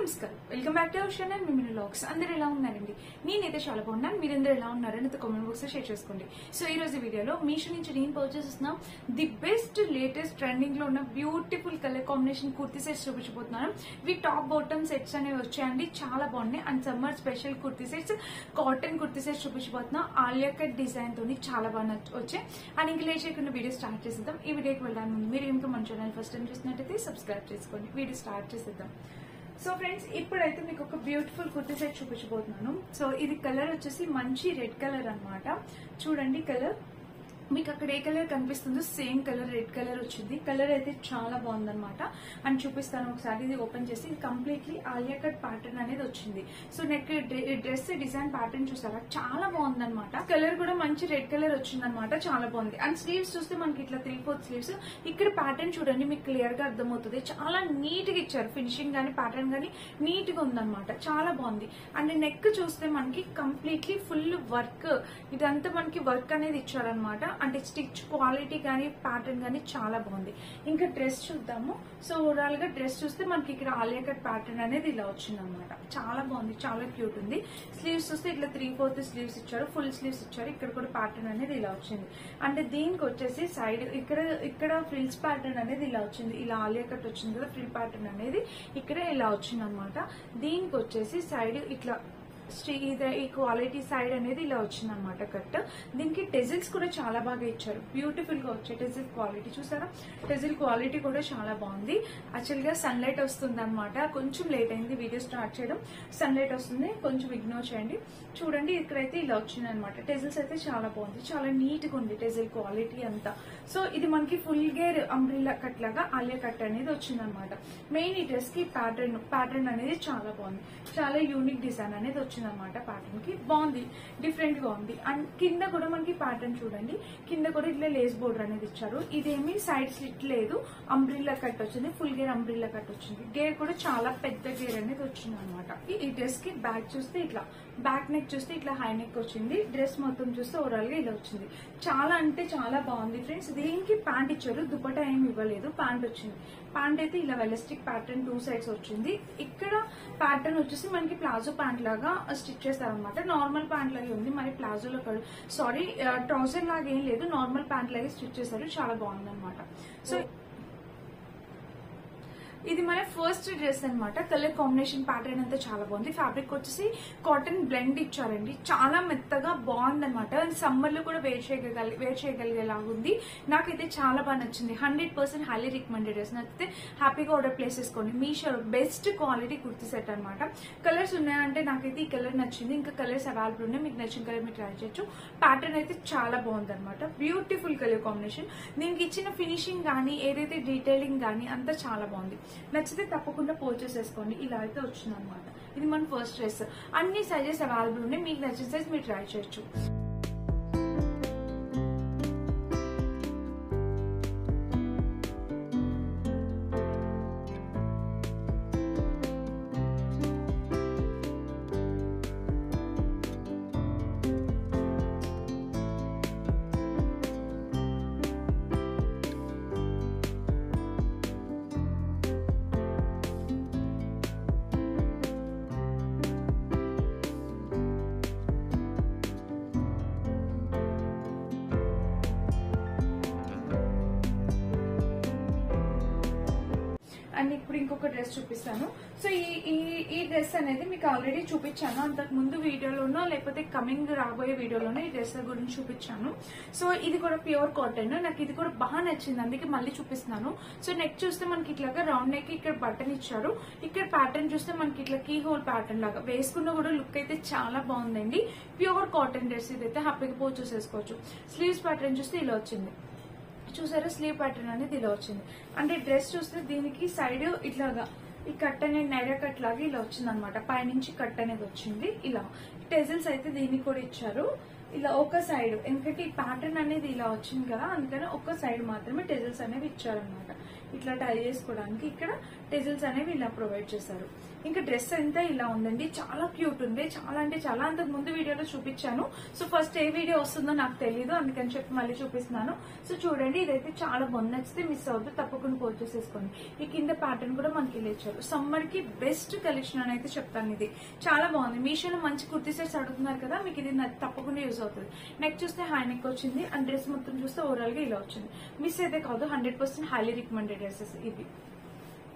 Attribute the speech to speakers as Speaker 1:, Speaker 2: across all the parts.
Speaker 1: నమస్కారం, welcome back to our channel మిమిని vlogs. అందరూ ఎలా ఉన్నారండి? నేనైతే చాలా బాగున్నాను. మీరందరూ ఎలా ఉన్నారని కామెంట్ బాక్స్ లో షేర్ చేసుకోండి. సో ఈ రోజు వీడియోలో మీషో నుంచి నేను పర్చేస్ చేసిన ది బెస్ట్ లేటెస్ట్ ట్రెండింగ్ లో ఉన్న beautiful colour combination kurti sets చూపించబోతున్నాను. ఇవి టాప్ బాటమ్ సెట్స్ అనేవి వచ్చాయండి, చాలా బాగున్నాయి. And summer special kurti sets, cotton kurti sets చూపించబోతున్నా. ఆలియా కట్ డిజైన్ తోని చాలా బాగా వచ్చాయి. అండ్ ఇంకా లేట్ చేయకుండా వీడియో స్టార్ట్ చేసేద్దాం. ఈ వీడియోకి వెళ్ళడానికి ముందు మీరు ఇంకా మన ఛానల్ ఫస్ట్ టైం చూసినట్టయితే సబ్స్క్రైబ్ చేసుకోండి. వీడియో స్టార్ట్ చేసేద్దాం. సో ఫ్రెండ్స్, ఇప్పుడైతే మీకు ఒక బ్యూటిఫుల్ కుర్తీ సెట్ చూపించబోతున్నాను. సో ఇది కలర్ వచ్చేసి మంచి రెడ్ కలర్ అన్నమాట. చూడండి కలర్, మీకు అక్కడ ఏ కలర్ కనిపిస్తుందో సేమ్ కలర్ రెడ్ కలర్ వచ్చింది. కలర్ అయితే చాలా బాగుందన్నమాట. అండ్ చూపిస్తాను ఒకసారి. ఇది ఓపెన్ చేసి ఇది కంప్లీట్లీ ఆలియా కట్ ప్యాటర్న్ అనేది వచ్చింది. So neck dress design pattern చూసారా, చాలా బాగుందన్నమాట. కలర్ కూడా మంచి రెడ్ కలర్ వచ్చిందనమాట, చాలా బాగుంది. అండ్ స్లీవ్స్ చూస్తే మనకి ఇట్లా 3/4 స్లీవ్స్. ఇక్కడ ప్యాటర్న్ చూడండి, మీకు క్లియర్ గా అర్థమవుతుంది. చాలా నీట్ గా ఇచ్చారు, ఫినిషింగ్ గానీ ప్యాటర్న్ గానీ నీట్ గా ఉందన్నమాట, చాలా బాగుంది. అండ్ నెక్ చూస్తే మనకి కంప్లీట్లీ ఫుల్ వర్క్, ఇదంతా మనకి వర్క్ అనేది ఇచ్చారనమాట. అంటే స్టిచ్ క్వాలిటీ కానీ ప్యాటర్న్ కానీ చాలా బాగుంది. ఇంకా డ్రెస్ చూద్దాము. సో ఓవరాల్ గా డ్రెస్ చూస్తే మనకి ఇక్కడ ఆలియా కట్ ప్యాటర్న్ అనేది ఇలా వచ్చింది అనమాట, చాలా బాగుంది, చాలా క్యూట్ ఉంది. స్లీవ్స్ చూస్తే ఇట్లా 3/4 స్లీవ్స్ ఇచ్చారు, ఫుల్ స్లీవ్స్ ఇచ్చారు. ఇక్కడ కూడా ప్యాటర్న్ అనేది ఇలా వచ్చింది. అంటే దీనికి వచ్చేసి సైడ్ ఇక్కడ ఫ్రిల్స్ ప్యాటర్న్ అనేది ఇలా వచ్చింది. ఇలా ఆలియా కట్ వచ్చింది కదా, ఫ్రిల్ ప్యాటర్న్ అనేది ఇక్కడ ఇలా వచ్చింది అనమాట. దీనికి వచ్చేసి సైడ్ ఇట్లా ఈ క్వాలిటీ సైడ్ అనేది ఇలా వచ్చింది అనమాట కట్. దీనికి టెజిల్స్ కూడా చాలా బాగా ఇచ్చారు, బ్యూటిఫుల్ గా వచ్చాయి. టెజిల్ క్వాలిటీ చూసారా, టెజిల్ క్వాలిటీ కూడా చాలా బాగుంది. యాక్చువల్ గా సన్ లైట్ వస్తుంది అనమాట, కొంచెం లేట్ అయింది వీడియో స్టార్ట్ చేయడం. సన్ లైట్ వస్తుంది, కొంచెం ఇగ్నోర్ చేయండి. చూడండి ఇక్కడైతే ఇలా వచ్చింది అనమాట. టెజిల్స్ అయితే చాలా బాగుంది, చాలా నీట్ గా ఉంది టెజిల్ క్వాలిటీ అంతా. సో ఇది మనకి ఫుల్ గేర్ అంబ్రిల్లా కట్ లాగా ఆలియా కట్ అనేది వచ్చింది అనమాట. మెయిన్ ఈ డ్రెస్ కి ప్యాటర్న్ అనేది చాలా బాగుంది, చాలా యూనిక్ డిజైన్ అనేది వచ్చింది అనమాట. ప్యాటర్న్ కి బాగుంది, డిఫరెంట్ గా ఉంది. అండ్ కింద కూడా మనకి ప్యాటర్న్ చూడండి, కింద కూడా ఇట్లా లేస్ బోర్డర్ అనేది ఇచ్చారు. ఇదేమి సైడ్ స్లిట్ లేదు, అంబ్రిల్లా కట్ వచ్చింది, ఫుల్ గేర్ అంబ్రిల్లా కట్ వచ్చింది. గేర్ కూడా చాలా పెద్ద గేర్ అనేది వచ్చింది అనమాట. ఈ డ్రెస్ కి బ్యాక్ చూస్తే ఇట్లా, బ్యాక్ నెక్ చూస్తే ఇట్లా హై నెక్ వచ్చింది. డ్రెస్ మొత్తం చూస్తే ఓవరాల్ గా ఇలా వచ్చింది. చాలా అంటే చాలా బాగుంది ఫ్రెండ్స్. దీనికి ప్యాంట్ ఇచ్చారు, దుపట్టా ఏమి ఇవ్వలేదు, ప్యాంట్ వచ్చింది. ప్యాంట్ అయితే ఇలా ఎలాస్టిక్ ప్యాటర్న్ 2 సైడ్స్ వచ్చింది. ఇక్కడ ప్యాటర్న్ వచ్చేసి మనకి ప్లాజో ప్యాంట్ లాగా స్టిచ్ చేస్తారనమాట. నార్మల్ ప్యాంట్ లాగే ఉంది, మరి ప్లాజోలో ట్రౌజర్ లాగా ఏం లేదు, నార్మల్ ప్యాంట్ లాగే స్టిచ్ చేశారు. చాలా బాగుంది అనమాట. సో ఇది మన ఫస్ట్ డ్రెస్ అనమాట. కలర్ కాంబినేషన్ ప్యాటర్న్ అంతా చాలా బాగుంది. ఫ్యాబ్రిక్ వచ్చేసి కాటన్ బ్లెండ్ ఇచ్చారండి, చాలా మెత్తగా బాగుంది అనమాట. సమ్మర్ లో కూడా వేర్ చేయగలిగేలాగా ఉంది. నాకైతే చాలా బాగా నచ్చింది. 100% హైలీ రికమెండెడ్ డ్రెస్. నచ్చితే హ్యాపీగా ఆర్డర్ ప్లేస్ చేసుకోండి. Meesho best quality kurti set అనమాట. కలర్స్ ఉన్నాయంటే నాకైతే ఈ కలర్ నచ్చింది. ఇంకా కలర్స్ అవైలబుల్ ఉన్నాయి, మీకు నచ్చిన కలర్ మీరు ట్రై చేయొచ్చు. ప్యాటర్న్ అయితే చాలా బాగుంది అనమాట, బ్యూటిఫుల్ కలర్ కాంబినేషన్. దీనికి ఇచ్చిన ఫినిషింగ్ గానీ, ఏదైతే డీటెయిలింగ్ గానీ అంతా చాలా బాగుంది. నచ్చితే తప్పకుండా పర్చేస్ చేసుకోండి. ఇలా అయితే వచ్చింది అనమాట. ఇది మన ఫస్ట్ డ్రెస్. అన్ని సైజెస్ అవైలబుల్ ఉన్నాయి, మీకు నచ్చిన సైజ్ మీరు ట్రై చేయొచ్చు. అండ్ ఇప్పుడు ఇంకొక డ్రెస్ చూపిస్తాను. సో ఈ డ్రెస్ అనేది మీకు ఆల్రెడీ చూపించాను అంతకు ముందు వీడియోలోనో, లేకపోతే కమింగ్ రాబోయే వీడియోలోనో ఈ డ్రెస్ గురించి చూపించాను. సో ఇది కూడా ప్యూర్ కాటన్. నాకు ఇది కూడా బాగా నచ్చింది, అందుకే మళ్ళీ చూపిస్తున్నాను. సో నెక్ చూస్తే మనకి ఇట్లాగా రౌండ్ నెక్, ఇక్కడ బటన్ ఇచ్చారు. ఇక్కడ ప్యాటర్న్ చూస్తే మనకి ఇట్లా కీ హోల్ ప్యాటర్న్ లాగా వేసుకున్న కూడా లుక్ అయితే చాలా బాగుందండి. ప్యూర్ కాటన్ డ్రెస్ ఇదైతే హ్యాపీగా పోస్ట్ చేసేసుకోవచ్చు. స్లీవ్స్ ప్యాటర్న్ చూస్తే ఇలా వచ్చింది, చూసారా, స్లీవ్ ప్యాటర్న్ అనేది ఇలా వచ్చింది. అంటే డ్రెస్ చూస్తే దీనికి సైడ్ ఇట్లాగా ఈ కట్ అనేది నైరా కట్ లాగా ఇలా వచ్చింది అనమాట. పైనుంచి కట్ అనేది వచ్చింది ఇలా. టెజిల్స్ అయితే దీనికి కూడా ఇచ్చారు. ఇలా ఒక సైడ్, ఎందుకంటే ఈ ప్యాటర్న్ అనేది ఇలా వచ్చింది కదా, అందుకని ఒక సైడ్ మాత్రమే టెజిల్స్ అనేవి ఇచ్చారనమాట. ఇట్లా టై చేసుకోవడానికి ఇక్కడ టెజిల్స్ అనేవి ఇలా ప్రొవైడ్ చేశారు. ఇంకా డ్రెస్ అంతా ఇలా ఉందండి, చాలా క్యూట్ ఉంది. చాలా అంటే చాలా, అంతకు ముందు వీడియోలో చూపించాను. సో ఫస్ట్ ఏ వీడియో వస్తుందో నాకు తెలియదు, అందుకని చెప్పి మళ్ళీ చూపిస్తున్నాను. సో చూడండి, ఇదైతే చాలా బాగుంది. నచ్చితే మిస్ అవుతూ తప్పకుండా పర్చేస్ చేసుకోండి. ఈ కింద ప్యాటర్న్ కూడా మనకి ఇలా ఇచ్చారు. సమ్మర్ కి బెస్ట్ కలెక్షన్ అని అయితే చెప్తాను. ఇది చాలా బాగుంది. మీషోలో మంచి కుర్తీ సెట్స్ అడుగుతున్నారు కదా, మీకు ఇది తప్పకుండా యూజ్ అవుతుంది. నెక్ చూస్తే హై నెక్ వచ్చింది, అండ్ డ్రెస్ మొత్తం చూస్తే ఓవరాల్ గా ఇలా వచ్చింది. మిస్ అయితే కాదు, 100% హైలీ రికమెండెడ్ డ్రెస్సెస్ ఇవి.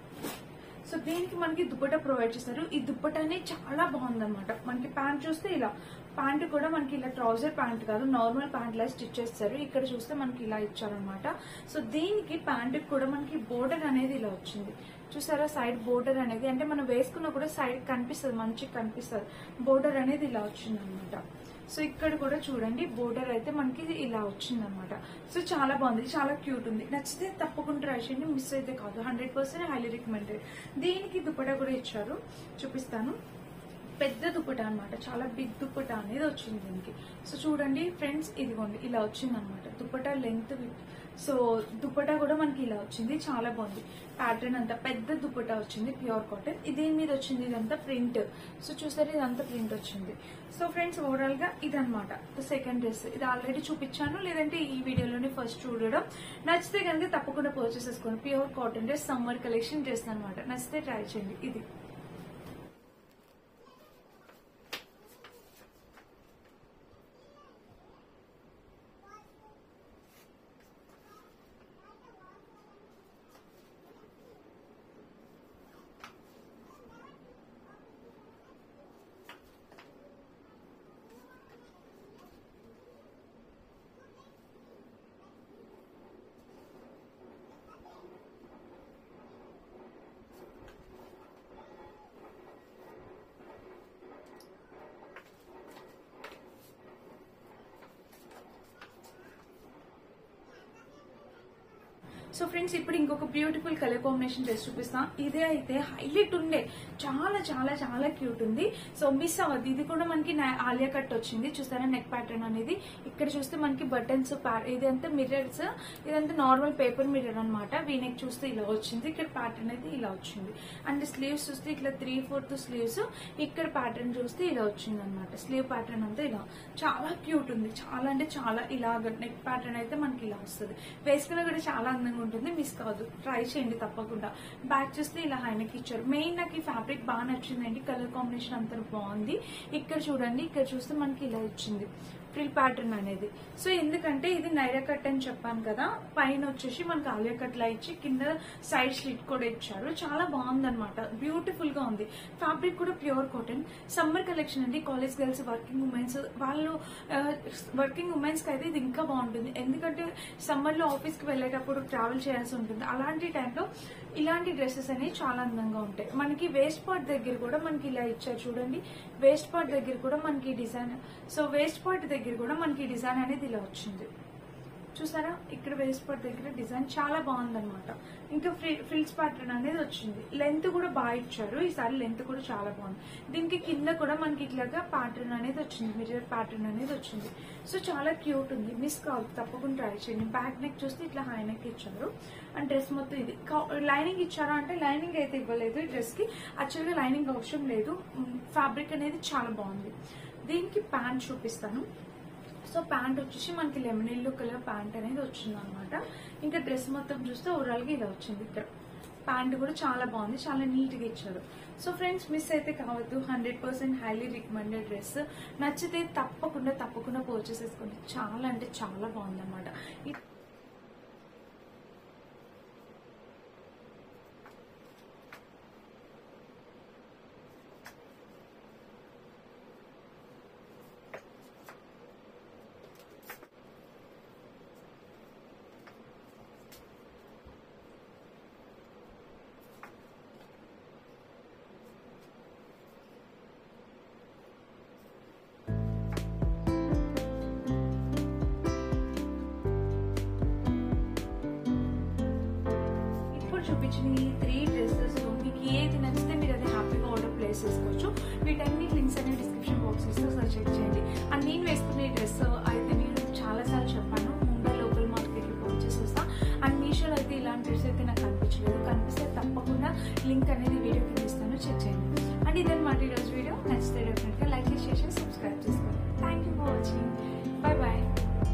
Speaker 1: సో దీనికి మనకి దుపట్టా ప్రొవైడ్ చేస్తారు. ఈ దుపట్టానే చాలా బాగుందన్నమాట. మనకి ప్యాంట్ చూస్తే ఇలా, ప్యాంట్ కూడా మనకి ఇలా ట్రౌజర్ ప్యాంట్ కాదు, నార్మల్ ప్యాంట్ లా స్టిచ్ చేస్తారు. ఇక్కడ చూస్తే మనకి ఇలా ఇచ్చారనమాట. సో దీనికి ప్యాంట్ కూడా మనకి బోర్డర్ అనేది ఇలా వచ్చింది. చూసారా, సైడ్ బోర్డర్ అనేది, అంటే మనం వేసుకున్నా కూడా సైడ్ కనిపిస్తుంది, మంచిగా కనిపిస్తుంది. బోర్డర్ అనేది ఇలా వచ్చింది అనమాట. సో ఇక్కడ కూడా చూడండి, బోర్డర్ అయితే మనకి ఇలా వచ్చింది అనమాట. సో చాలా బాగుంది, చాలా క్యూట్ ఉంది. నచ్చితే తప్పకుండా ట్రై చేయండి, మిస్ అయితే కాదు. 100% హైలీ రికమెండెడ్. దీనికి దుపట్టా కూడా ఇచ్చారు, చూపిస్తాను. పెద్ద దుపట్టా అనమాట, చాలా బిగ్ దుపట్టా అనేది వచ్చింది దీనికి. సో చూడండి ఫ్రెండ్స్, ఇదిగోండి ఇలా వచ్చింది అనమాట దుపట్టా లెంత్. సో దుపట్టా కూడా మనకి ఇలా వచ్చింది, చాలా బాగుంది. ప్యాటర్న్ అంతా పెద్ద దుపట్టా వచ్చింది, ప్యూర్ కాటన్. దీని మీద వచ్చింది ఇదంతా ప్రింట్. సో చూసారు, ఇదంతా ప్రింట్ వచ్చింది. సో ఫ్రెండ్స్, ఓవరాల్ గా ఇదనమాట సెకండ్ డ్రెస్. ఇది ఆల్రెడీ చూపించాను, లేదంటే ఈ వీడియోలోనే ఫస్ట్ చూడడం. నచ్చితే కనుక తప్పకుండా పర్చేస్ చేసుకోండి. Pure cotton dress, summer collection dress అనమాట. నచ్చితే ట్రై చేయండి. ఇది సో ఫ్రెండ్స్, ఇప్పుడు ఇంకొక బ్యూటిఫుల్ కలర్ కాంబినేషన్ డ్రెస్ చూపిస్తాం. ఇదే అయితే హైలైట్ ఉండే, చాలా చాలా చాలా క్యూట్ ఉంది. సో మిస్ అవ్వద్దు. ఇది కూడా మనకి ఆలియా కట్ వచ్చింది. చూసారా, నెక్ ప్యాటర్న్ అనేది. ఇక్కడ చూస్తే మనకి బటన్స్, ఇదంతా మిర్రర్స్, ఇదంతా నార్మల్ పేపర్ మిర్రర్ అనమాట. వీనెక్ చూస్తే ఇలా వచ్చింది, ఇక్కడ ప్యాటర్న్ అయితే ఇలా వచ్చింది. అండ్ స్లీవ్స్ చూస్తే ఇట్లా 3/4 స్లీవ్స్, ఇక్కడ ప్యాటర్న్ చూస్తే ఇలా వచ్చింది అనమాట. స్లీవ్ ప్యాటర్న్ అంతా ఇలా చాలా క్యూట్ ఉంది. చాలా అంటే చాలా, ఇలాగ నెక్ ప్యాటర్న్ అయితే మనకి ఇలా వస్తుంది. వేసుకున్నా కూడా చాలా అందంగా ఉంటుంది. మిస్ కాదు, ట్రై చేయండి తప్పకుండా. బ్యాక్ చూస్తే ఇలా హైనెక్ ఇచ్చారు. మెయిన్ నాకు ఈ ఫ్యాబ్రిక్ బాగా నచ్చిందండి, కలర్ కాంబినేషన్ అంతా బాగుంది. ఇక్కడ చూడండి, ఇక్కడ చూస్తే మనకి ఇలా ఇచ్చింది ఫ్రిల్ ప్యాటర్న్ అనేది. సో ఎందుకంటే ఇది నైరా కట్ అని చెప్పాను కదా, పైన వచ్చేసి మనకి ఆలియా కట్ లా ఇచ్చి కింద సైడ్ స్లిట్ కూడా ఇచ్చారు. చాలా బాగుంది అనమాట, బ్యూటిఫుల్ గా ఉంది. ఫ్యాబ్రిక్ కూడా ప్యూర్ కాటన్. సమ్మర్ కలెక్షన్ అండి. కాలేజ్ గర్ల్స్, వర్కింగ్ ఉమెన్స్, వాళ్ళు వర్కింగ్ ఉమెన్స్ కి అయితే ఇది ఇంకా బాగుంటుంది. ఎందుకంటే సమ్మర్ లో ఆఫీస్ కి వెళ్లేటప్పుడు ట్రావెల్ చేయాల్సి ఉంటుంది. అలాంటి టైంలో ఇలాంటి డ్రెస్సెస్ అనేవి చాలా అందంగా ఉంటాయి. మనకి వేస్ట్ పార్ట్ దగ్గర కూడా మనకి ఇలా ఇచ్చారు చూడండి. వేస్ట్ పార్ట్ దగ్గర కూడా మనకి డిజైన్, సో వేస్ట్ పార్ట్ దగ్గర కూడా మనకి డిజైన్ అనేది ఇలా వచ్చింది. చూసారా, ఇక్కడ వేస్ట్ పార్ట్ దగ్గర డిజైన్ చాలా బాగుందన్నమాట. ఇంకా ఫ్రిల్స్ ప్యాటర్న్ అనేది వచ్చింది. లెంత్ కూడా బాగా ఇచ్చారు, ఈసారి లెంత్ కూడా చాలా బాగుంది. దీనికి కింద కూడా మనకి ఇట్లాగా ప్యాటర్న్ అనేది వచ్చింది, మిర్రర్ ప్యాటర్న్ అనేది వచ్చింది. సో చాలా క్యూట్ ఉంది, మిస్ కాదు, తప్పకుండా ట్రై చేయండి. బ్యాక్ నెక్ చూస్తే ఇట్లా హై నెక్ ఇచ్చారు. అండ్ డ్రెస్ మొత్తం ఇది లైనింగ్ ఇచ్చారా అంటే లైనింగ్ అయితే ఇవ్వలేదు ఈ డ్రెస్ కి. యాక్చువల్గా లైనింగ్ అవసరం లేదు. ఫ్యాబ్రిక్ అనేది చాలా బాగుంది. దీనికి ప్యాంట్ చూపిస్తాను. సో ప్యాంట్ వచ్చేసి మనకి లెమన్ ఎల్లో కలర్ ప్యాంట్ అనేది వచ్చింది అనమాట. ఇంకా డ్రెస్ మొత్తం చూస్తే ఓవరాల్ గా ఇలా వచ్చింది. ఇక్కడ ప్యాంట్ కూడా చాలా బాగుంది, చాలా నీట్ గా ఇచ్చారు. సో ఫ్రెండ్స్, మిస్ అయితే కావద్దు. 100% హైలీ రికమెండెడ్ డ్రెస్. నచ్చితే తప్పకుండా పర్చేస్ చేసుకోండి. చాలా అంటే చాలా బాగుంది అనమాట. చూపించిన ఈ 3 డ్రెస్సెస్ మీకు ఏది నచ్చితే మీరు అది హ్యాపీగా ఆర్డర్ ప్లేస్ వేసేసుకోవచ్చు. వీటన్ని లింక్స్ అనేవి డిస్క్రిప్షన్ బాక్సెస్ లో చెక్ చేయండి. అండ్ నేను వేసుకునే డ్రెస్ అయితే నేను చాలాసార్లు చెప్పాను, ముంబై లోకల్ మార్కెట్లో పర్చేస్ వస్తా. అండ్ మీషోలో అయితే ఇలాంటి డ్రెస్ అయితే నాకు కనిపించలేదు. కనిపిస్తే తప్పకుండా లింక్ అనేది వీడియో కింద ఇస్తాను, చెక్ చేయండి. అండ్ ఇదన్నమాట ఈరోజు వీడియో. నచ్చితే డెఫినెట్గా లైక్ చేసి సబ్స్క్రైబ్ చేసి